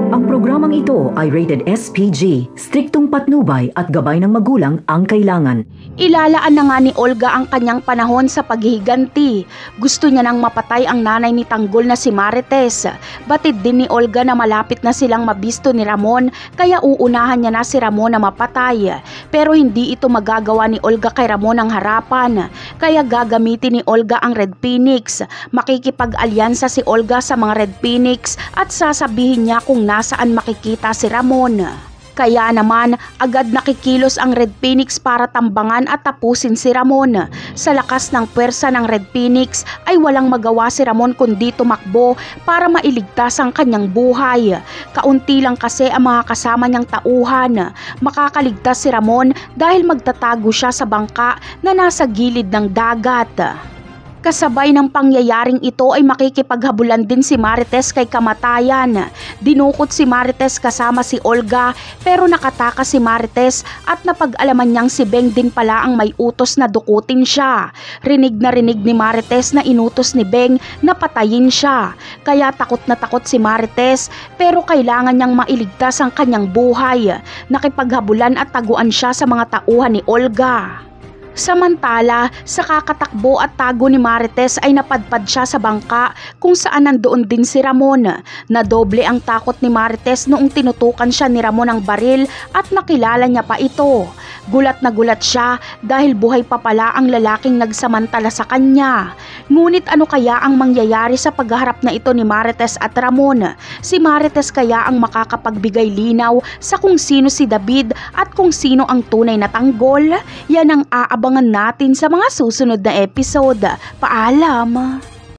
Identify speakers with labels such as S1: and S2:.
S1: Ang programang ito ay rated SPG, striktong patnubay at gabay ng magulang ang kailangan.
S2: Ilalaan na nga ni Olga ang kanyang panahon sa paghihiganti. Gusto niya nang mapatay ang nanay ni Tanggol na si Marites. Batid din ni Olga na malapit na silang mabisto ni Ramon, kaya uunahan niya na si Ramon na mapatay. Pero hindi ito magagawa ni Olga kay Ramon ang harapan. Kaya gagamitin ni Olga ang Red Phoenix. Makikipag-alyansa si Olga sa mga Red Phoenix at sasabihin niya kung nasaan makikita si Ramon. Kaya naman, agad nakikilos ang Red Phoenix para tambangan at tapusin si Ramon. Sa lakas ng pwersa ng Red Phoenix ay walang magawa si Ramon kundi tumakbo para mailigtas ang kanyang buhay. Kaunti lang kasi ang mga kasama niyang tauhan. Makakaligtas si Ramon dahil magtatago siya sa bangka na nasa gilid ng dagat. Kasabay ng pangyayaring ito ay makikipaghabulan din si Marites kay kamatayan. Dinukot si Marites kasama si Olga pero nakatakas si Marites at napag-alaman niyang si Beng din pala ang may utos na dukutin siya. Rinig ni Marites na inutos ni Beng na patayin siya. Kaya takot na takot si Marites pero kailangan niyang mailigtas ang kanyang buhay. Nakipaghabulan at taguan siya sa mga tauhan ni Olga. Samantala, sa kakatakbo at tago ni Marites ay napadpad siya sa bangka kung saan nandoon din si Ramon. Nadoble ang takot ni Marites noong tinutukan siya ni Ramon ng baril at nakilala niya pa ito. Gulat na gulat siya dahil buhay pa pala ang lalaking nagsamantala sa kanya. Ngunit ano kaya ang mangyayari sa pagharap na ito ni Marites at Ramon? Si Marites kaya ang makakapagbigay linaw sa kung sino si David at kung sino ang tunay na Tanggol? Yan ang aabangan natin sa mga susunod na episode. Paalam!